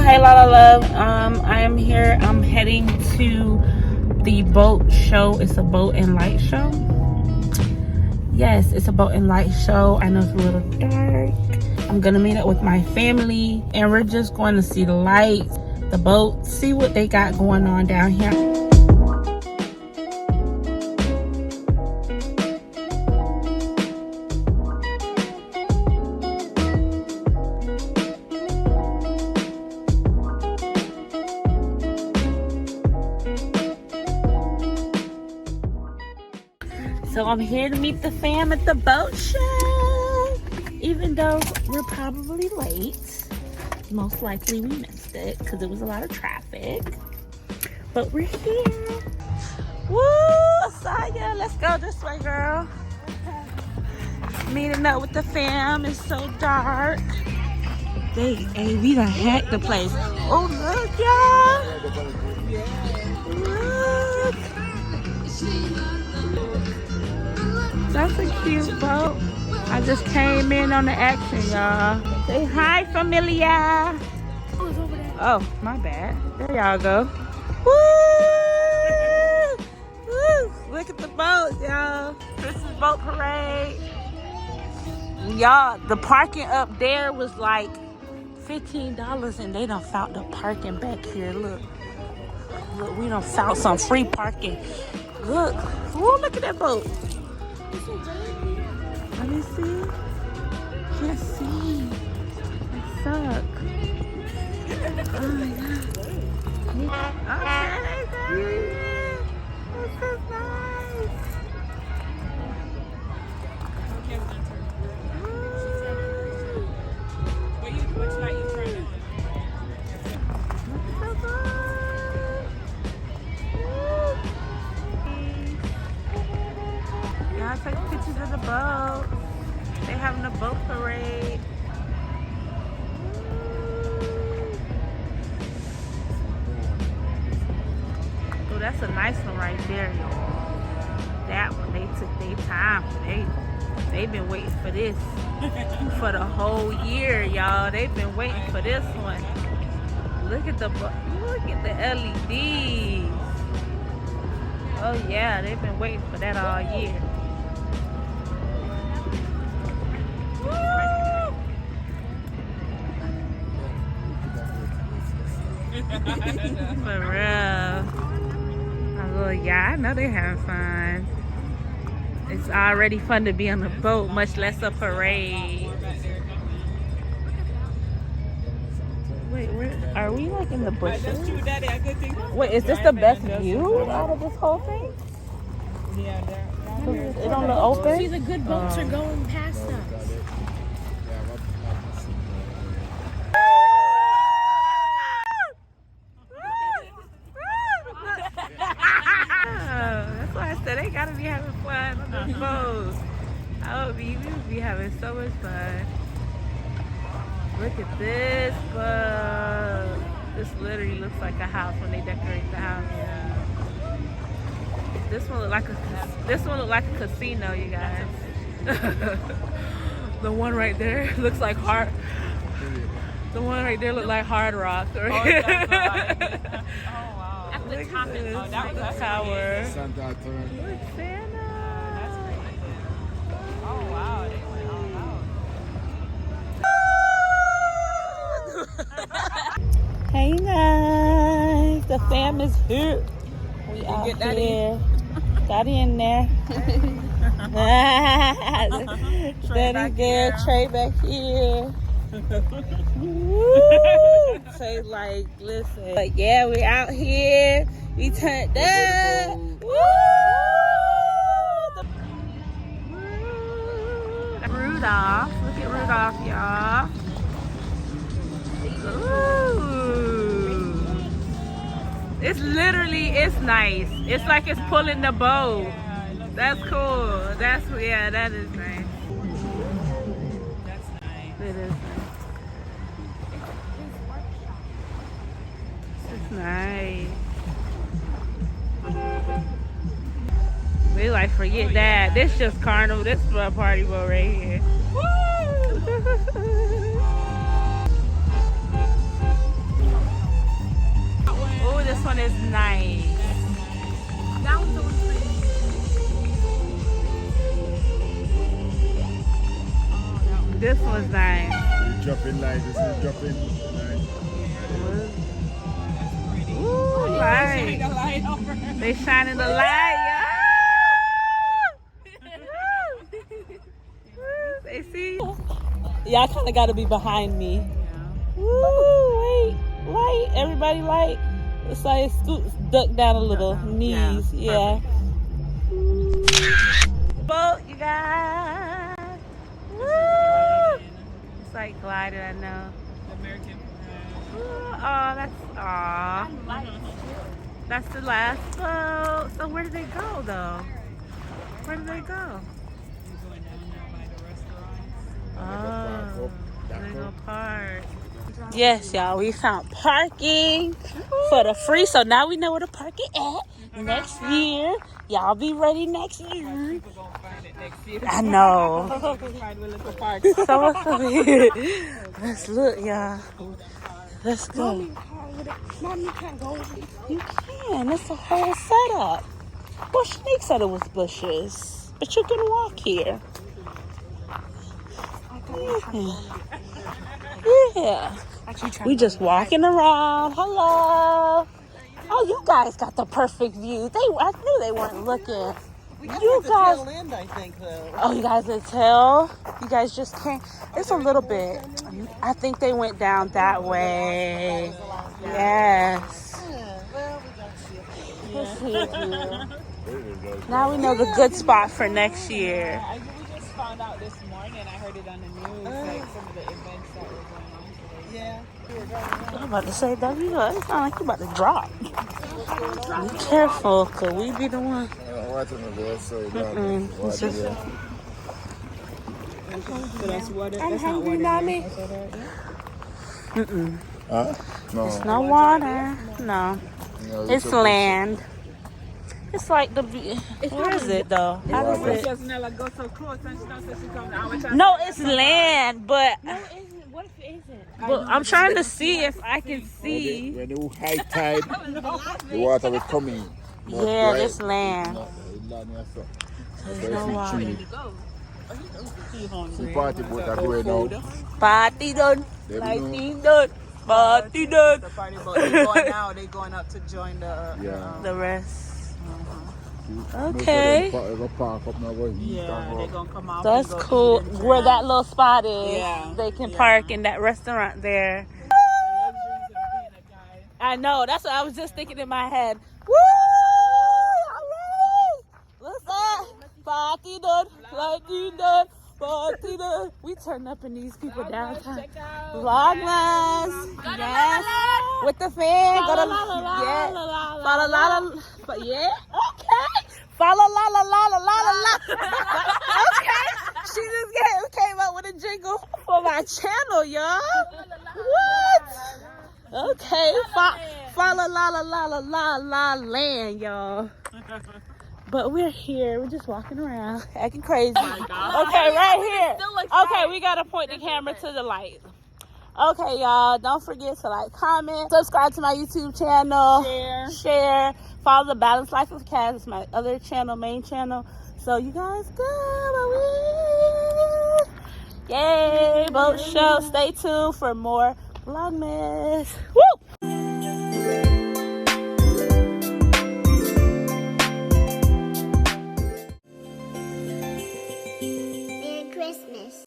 Hey Lala Love, I am here. I'm heading to the boat show. It's a boat and light show. Yes, it's a boat and light show. I know it's a little dark. I'm gonna meet up with my family and we're just going to see the lights, the boat, see what they got going on down here. So I'm here to meet the fam at the boat show. Even though we're probably late. Most likely we missed it because it was a lot of traffic. But we're here. Woo! Saya, let's go this way, girl. Meeting up with the fam. It's so dark. Hey, we done hacked the place. Oh, look, y'all. Look. That's a cute boat. I just came in on the action, y'all. Say hi, familia. Oh, my bad. There y'all go. Woo! Woo! Look at the boat, y'all. This is boat parade. Y'all, the parking up there was like $15 and they done found the parking back here. Look, we done found some free parking. Look, ooh, look at that boat. Let me see. Can't see. It sucks. Oh my god. Okay, baby. This is nice. Which light you trying to? Y'all take pictures of the boat. They having a boat parade. Oh, that's a nice one right there, y'all. That one, they took their time. They've been waiting for this for the whole year, y'all. They've been waiting for this one. Look at the LEDs. Oh yeah, they've been waiting for that all year. For real. Oh yeah, I know they're having fun. It's already fun to be on a boat, much less a parade. Wait, are we like in the bushes? Wait, is this the best view out of this whole thing? Yeah, It don't look open? See, the good boats are going past us. That's why I said they gotta be having fun on those boats. We would be having so much fun. Look at this boat. This literally looks like a house when they decorate the house. This one look like a casino, you guys. The one right there looks like hard. The one right there look like Hard Rock. Right? Oh, wow. At the top this. Oh, that was the tower. Santa Look, Santa. That's crazy. Oh wow, they went all out. Hey guys, the fam is here. We out get that here. Got in there. Daddy there, Trey back here. Woo! Trey like, listen. But yeah, we out here. We turned up. Woo! Rudolph. Look at Rudolph, y'all. Ooh. It's nice. It's like it's pulling the boat. That's cool. That is nice. That's nice. It is nice. It's nice. We like forget that. This just carnival. This is a party boat right here. Woo! one is nice. That one's the one for you. This one's nice. You dropping light, this is dropping light. Ooh, light. The light over. They shining the light, yeah. They see? Y'all kind of got to be behind me. Woo, wait, light. Everybody light. It's like duck down a little. Knees, yeah. Boat, you guys. Woo! It's like gliding, I know. American flag. Ooh, oh, that's the last boat. So where did they go, though? Where did they go? We're going down now by the restaurants. Oh, they go park. Yes, y'all, we found parking for the free, so now we know where to park it at next year. Y'all be ready next year. People gonna find it next year. I know. Find a little park. So what's up here? Let's look, y'all. Let's go. Mom, you can't go with me. You can. It's a whole setup. Well, Shanique said it was bushes, but you can walk here. Yeah. We just walking around. Hello. Oh, you guys got the perfect view. I knew they weren't looking. You guys. End, I think, though. Oh, you guys didn't tell? You guys just came. It's a little bit. I think they went down that way. Yes. Let's see it here. Now we know the good spot for next year. We just found out this morning. I heard it on the news, like some of the events that were going on today. Yeah. I'm about to say, don't you know? It sounds like you're about to drop. Be careful, because we be the one. It's just, So that's water. I'm That's not hungry, water. Mommy. Huh? No. it's no water. No. It's land. It's like the. Where is it, though? How does it? Because Nella goes so close and she knows that she comes out. No, it's land, but. No, it isn't. What if it isn't? But I'm trying to see if I can see. When you high tide, the water will come in. Yeah, this land. There's no water. The party boat are going out. Party done. They Lighting done. Party done. The party boat. They're going now. They're going up to join the. Yeah. The rest. Okay. Okay. Yeah, they're gonna come out. That's and go cool. eat and Where drink. that little spot is. Yeah. They can Yeah. park in that restaurant there. The luxuries of being a guy. I know. That's what I was just thinking in my head. Woo! What's that? Party done. Lighting done. Party done. We turn up in these people downtown. Vlogmas. Yes. With the fan. Go to yeah. Fa la la la. But yeah. Okay. Fa la la la la la la la. Okay. She just came up with a jingle for my channel, y'all. What? Okay. Fa la la la la la la la land, y'all. But we're here. We're just walking around, acting crazy. Okay, right here. Okay, we gotta point the camera to the light. Okay, y'all. Don't forget to like, comment, subscribe to my YouTube channel, share, follow the Balanced Life of Cass. It's my other channel, main channel. So you guys go. Yay, boat show. Stay tuned for more Vlogmas. Woo!